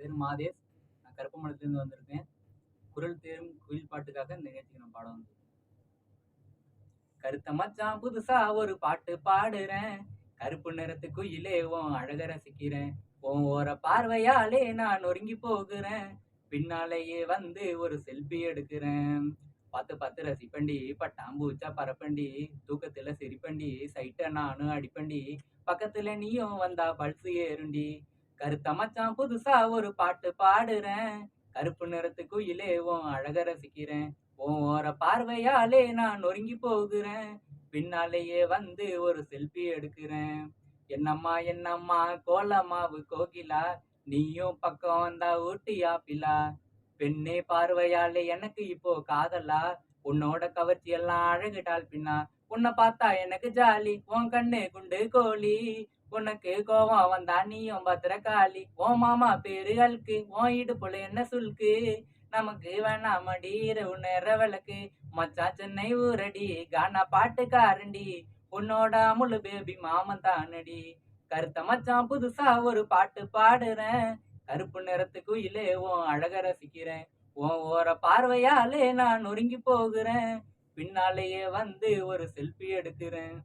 பேர் மாதேஷ். நான் கருப்பமலத்திலிருந்து வந்திருக்கேன். குரல் தேரும் குயில் பாட்டுக்காக இந்த நிகழ்ச்சிக்கு நான் பாட வந்தேன். கருத்த மச்சான் புதுசா ஒரு பாட்டு பாடுறேன். கருப்பு நிறத்து குயிலே உன் அழக ரசிக்கிறேன். உன் ஓர பார்வையாலே நான் நொறுங்கி போகிறேன். பின்னாலேயே வந்து ஒரு செல்ஃபி எடுக்கிறேன். பார்த்து பார்த்து ரசிப்பண்டி, பட்டாம்பூச்சா பறப்பண்டி, தூக்கத்துல சிரிப்பண்டி, சைட்ட நானும் அடிப்பண்டி, பக்கத்துல நீயும் வந்தா பல்சு ஏறுண்டி. கருத்த மச்சான் புதுசா ஒரு பாட்டு பாடுறேன். கருப்பு நிறத்து குயிலே உன் அழக ரசிக்கிறேன். உன் ஓர பார்வையாலே நான் நொறுங்கி போகிறேன். பின்னாலேயே வந்து ஒரு செல்ஃபி எடுக்கிறேன். என்னம்மா என்னம்மா கோலமாவு கோகிலா, நீயும் பக்கம் வந்தா ஊட்டி ஆப்பிளா. பெண்ணே பார்வையாலே எனக்கு இப்போ காதலா, உன்னோட கவர்ச்சி எல்லாம் அழகு டால்பினா. உன்னை பார்த்தா எனக்கு ஜாலி, உன் கண்ணு குண்டு கோழி. உனக்கு கோவம் வந்தா நீயும் பத்திரகாளி. உன் மாமா பேரு அல்கு, உன் இடுப்புல என்ன சுல்கு. நமக்கு வேணாமடி இரவு நேர விளக்கு. மச்சான் சென்னை ஊரடி, கானா பாட்டுக்காரண்டி. உன்னோட அமுலு பேபி மாமன் தானடி. கருத்த மச்சான் புதுசா ஒரு பாட்டு பாடுறேன். கருப்பு நிறத்து குயிலே உன் அழக ரசிக்கிறேன். உன் ஓர பார்வையாலே நான் நொறுங்கி போகிறேன். பின்னாலேயே வந்து ஒரு செல்ஃபி எடுக்கிறேன்.